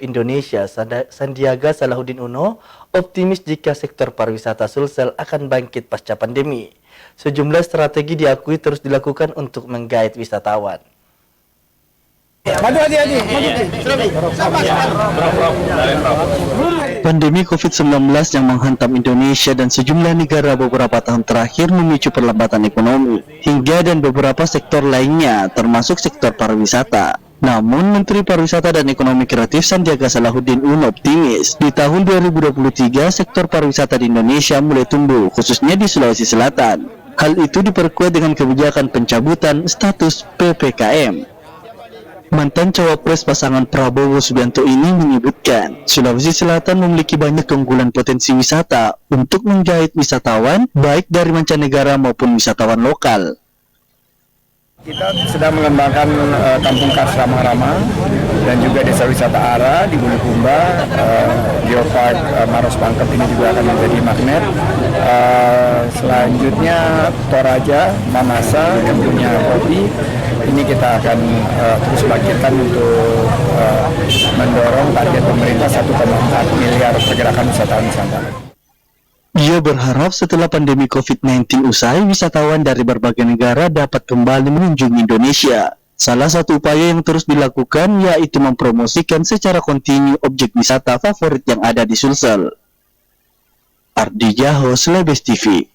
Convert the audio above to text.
Indonesia, Sandiaga Salahuddin Uno, optimis jika sektor pariwisata Sulsel akan bangkit pasca pandemi. Sejumlah strategi diakui terus dilakukan untuk menggait wisatawan. Pandemi COVID-19 yang menghantam Indonesia dan sejumlah negara beberapa tahun terakhir memicu perlambatan ekonomi, hingga dan beberapa sektor lainnya, termasuk sektor pariwisata. Namun, Menteri Pariwisata dan Ekonomi Kreatif Sandiaga Salahuddin Uno optimis, di tahun 2023 sektor pariwisata di Indonesia mulai tumbuh, khususnya di Sulawesi Selatan. Hal itu diperkuat dengan kebijakan pencabutan status PPKM. Mantan cawapres pasangan Prabowo Subianto ini menyebutkan, Sulawesi Selatan memiliki banyak keunggulan potensi wisata untuk menggait wisatawan, baik dari mancanegara maupun wisatawan lokal. Kita sedang mengembangkan Kampung Kars Ramah-Ramah dan juga Desa Wisata Ara di Bulukumba. Geopark Maros Pangkep ini juga akan menjadi magnet. Selanjutnya Toraja, Mamasa yang punya kopi, ini kita akan terus bangkitkan untuk mendorong target pemerintah 1,4 miliar pergerakan wisatawan Nusantara. Dia berharap setelah pandemi COVID-19 usai, wisatawan dari berbagai negara dapat kembali mengunjungi Indonesia. Salah satu upaya yang terus dilakukan yaitu mempromosikan secara kontinu objek wisata favorit yang ada di Sulsel. Ardi Jaho, Slebes TV.